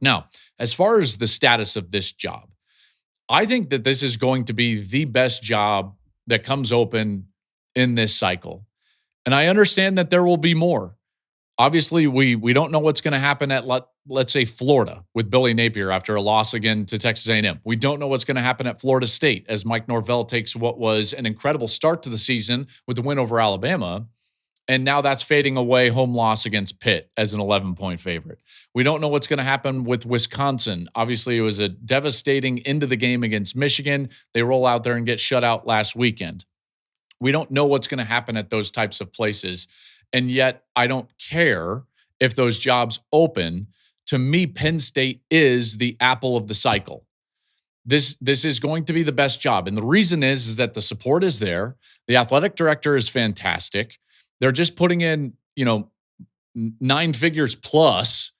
Now, as far as the status of this job, I think that this is going to be the best job that comes open in this cycle. And I understand that there will be more. Obviously, we don't know what's going to happen at, let's say, Florida with Billy Napier after a loss again to Texas A&M. We don't know what's going to happen at Florida State as Mike Norvell takes what was an incredible start to the season with the win over Alabama, and now that's fading away, home loss against Pitt as an 11-point favorite. We don't know what's going to happen with Wisconsin. Obviously, it was a devastating end of the game against Michigan. They roll out there and get shut out last weekend. We don't know what's going to happen at those types of places. And yet, I don't care if those jobs open. To me, Penn State is the apple of the cycle. This is going to be the best job. And the reason is that the support is there. The athletic director is fantastic. They're just putting in, 9 figures plus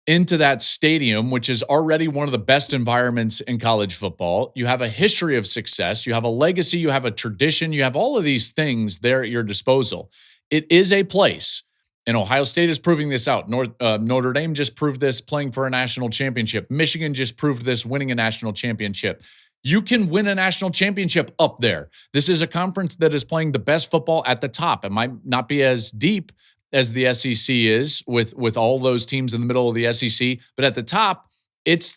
into that stadium, which is already one of the best environments in college football. You have a history of success. You have a legacy. You have a tradition. You have all of these things there at your disposal. It is a place, and Ohio State is proving this out. Notre Dame just proved this playing for a national championship. Michigan just proved this winning a national championship. You can win a national championship up there. This is a conference that is playing the best football at the top. It might not be as deep as the SEC is with all those teams in the middle of the SEC, but at the top, it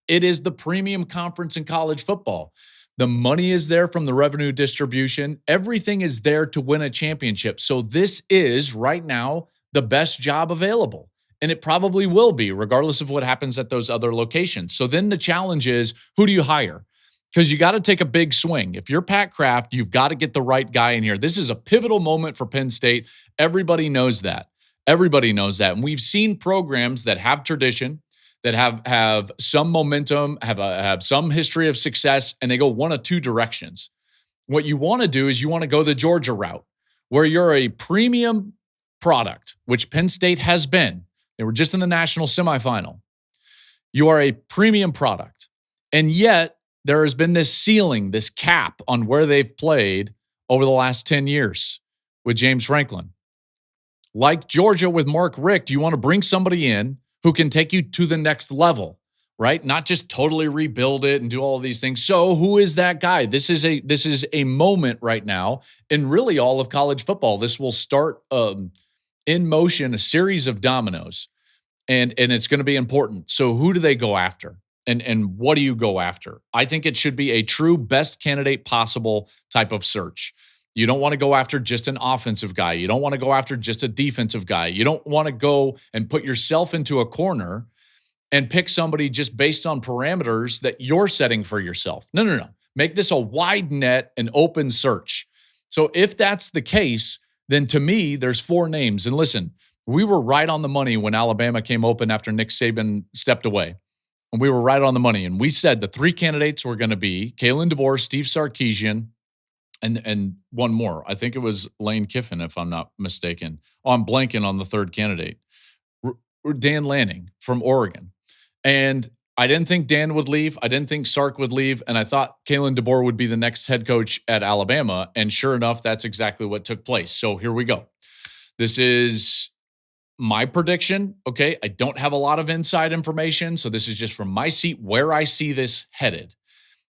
is the premium conference in college football. The money is there from the revenue distribution. Everything is there to win a championship. So this is, right now, the best job available. And it probably will be, regardless of what happens at those other locations. So then the challenge is, who do you hire? Because you got to take a big swing. If you're Pat Kraft, you've got to get the right guy in here. This is a pivotal moment for Penn State. Everybody knows that. Everybody knows that. And we've seen programs that have tradition, that have some momentum, have some history of success, and they go one of two directions. What you want to do is you want to go the Georgia route, where you're a premium product, which Penn State has been. They were just in the national semifinal. You are a premium product. And yet, there has been this ceiling, this cap on where they've played over the last 10 years with James Franklin. Like Georgia with Mark Richt, you want to bring somebody in who can take you to the next level, right? Not just totally rebuild it and do all of these things. So who is that guy? This is a moment right now in really all of college football. This will start in motion a series of dominoes, and it's going to be important. So who do they go after? And what do you go after? I think it should be a true best candidate possible type of search. You don't want to go after just an offensive guy. You don't want to go after just a defensive guy. You don't want to go and put yourself into a corner and pick somebody just based on parameters that you're setting for yourself. No. Make this a wide net and open search. So if that's the case, then to me, there's 4 names. And listen, we were right on the money when Alabama came open after Nick Saban stepped away. And we were right on the money. And we said the 3 candidates were going to be Kalen DeBoer, Steve Sarkisian, and one more. I think it was Lane Kiffin, if I'm not mistaken. Oh, I'm blanking on the 3rd candidate. Dan Lanning from Oregon. And I didn't think Dan would leave. I didn't think Sark would leave. And I thought Kalen DeBoer would be the next head coach at Alabama. And sure enough, that's exactly what took place. So here we go. This is my prediction. Okay. I don't have a lot of inside information. So this is just from my seat where I see this headed.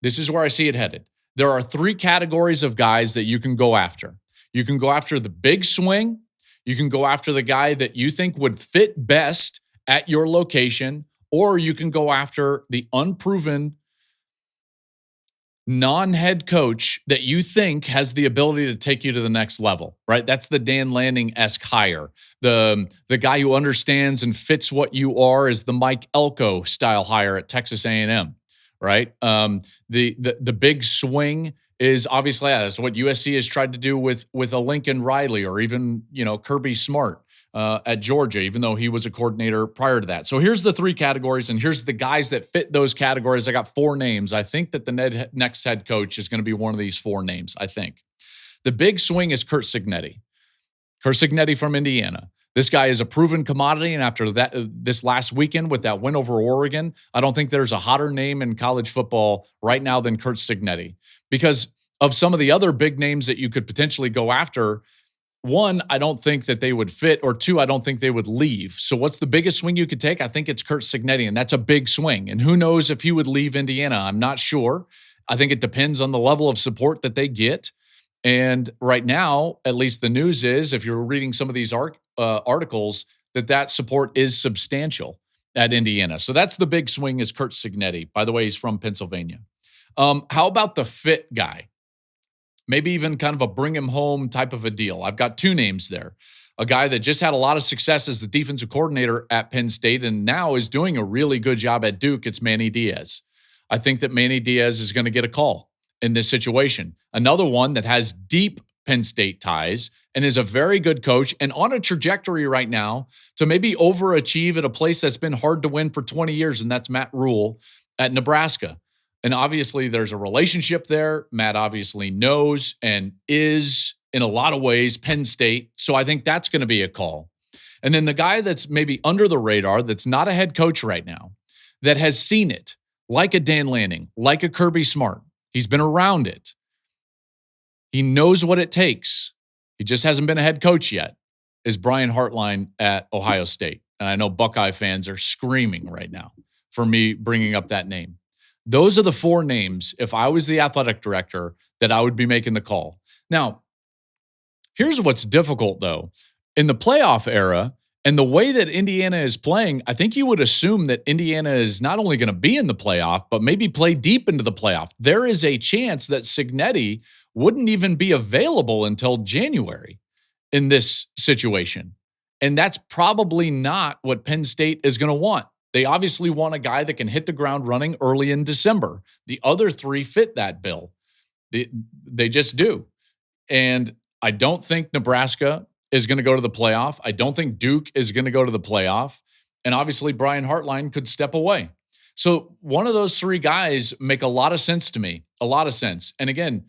This is where I see it headed. There are 3 categories of guys that you can go after. You can go after the big swing. You can go after the guy that you think would fit best at your location, or you can go after the unproven non-head coach that you think has the ability to take you to the next level, right? That's the Dan Lanning-esque hire. The guy who understands and fits what you are is the Mike Elko style hire at Texas A&M, right? The big swing is obviously that's what USC has tried to do with a Lincoln Riley or even, Kirby Smart at Georgia, even though he was a coordinator prior to that. So here's the 3 categories, and here's the guys that fit those categories. I got 4 names. I think that the next head coach is going to be one of these 4 names, I think. The big swing is Curt Cignetti. Curt Cignetti from Indiana. This guy is a proven commodity, and after that, this last weekend with that win over Oregon, I don't think there's a hotter name in college football right now than Curt Cignetti. Because of some of the other big names that you could potentially go after, one, I don't think that they would fit, or two, I don't think they would leave. So what's the biggest swing you could take? I think it's Curt Cignetti, and that's a big swing. And who knows if he would leave Indiana? I'm not sure. I think it depends on the level of support that they get. And right now, at least the news is, if you're reading some of these articles, that support is substantial at Indiana. So that's the big swing, is Curt Cignetti. By the way, he's from Pennsylvania. How about the fit guy? Maybe even kind of a bring him home type of a deal. I've got two names there. A guy that just had a lot of success as the defensive coordinator at Penn State and now is doing a really good job at Duke. It's Manny Diaz. I think that Manny Diaz is going to get a call in this situation. Another one that has deep Penn State ties and is a very good coach and on a trajectory right now to maybe overachieve at a place that's been hard to win for 20 years, and that's Matt Rhule at Nebraska. And obviously, there's a relationship there. Matt obviously knows and is, in a lot of ways, Penn State. So I think that's going to be a call. And then the guy that's maybe under the radar, that's not a head coach right now, that has seen it, like a Dan Lanning, like a Kirby Smart. He's been around it. He knows what it takes. He just hasn't been a head coach yet, is Brian Hartline at Ohio State. And I know Buckeye fans are screaming right now for me bringing up that name. Those are the four names, if I was the athletic director, that I would be making the call. Now, here's what's difficult, though. In the playoff era and the way that Indiana is playing, I think you would assume that Indiana is not only going to be in the playoff, but maybe play deep into the playoff. There is a chance that Cignetti wouldn't even be available until January in this situation. And that's probably not what Penn State is going to want. They obviously want a guy that can hit the ground running early in December. The other three fit that bill. They just do. And I don't think Nebraska is going to go to the playoff. I don't think Duke is going to go to the playoff. And obviously, Brian Hartline could step away. So one of those three guys make a lot of sense to me, a lot of sense. And again,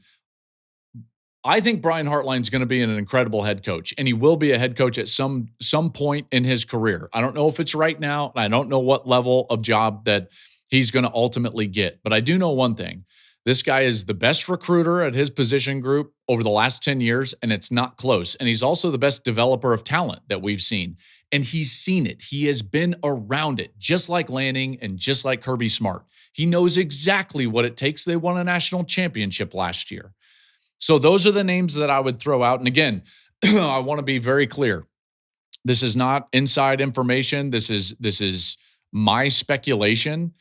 I think Brian Hartline is going to be an incredible head coach, and he will be a head coach at some point in his career. I don't know if it's right now. I don't know what level of job that he's going to ultimately get, but I do know one thing. This guy is the best recruiter at his position group over the last 10 years, and it's not close. And he's also the best developer of talent that we've seen, and he's seen it. He has been around it, just like Lanning and just like Kirby Smart. He knows exactly what it takes. They won a national championship last year. So those are the names that I would throw out. And again, I want to be very clear. This is not inside information. This is my speculation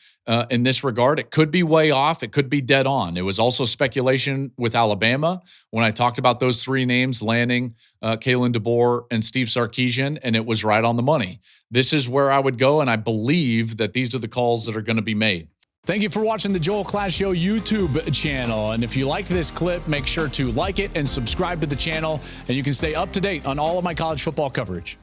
in this regard. It could be way off. It could be dead on. It was also speculation with Alabama when I talked about those three names, Lanning, Kalen DeBoer, and Steve Sarkisian, and it was right on the money. This is where I would go, and I believe that these are the calls that are going to be made. Thank you for watching the Joel Klatt Show YouTube channel. And if you liked this clip, make sure to like it and subscribe to the channel, and you can stay up to date on all of my college football coverage.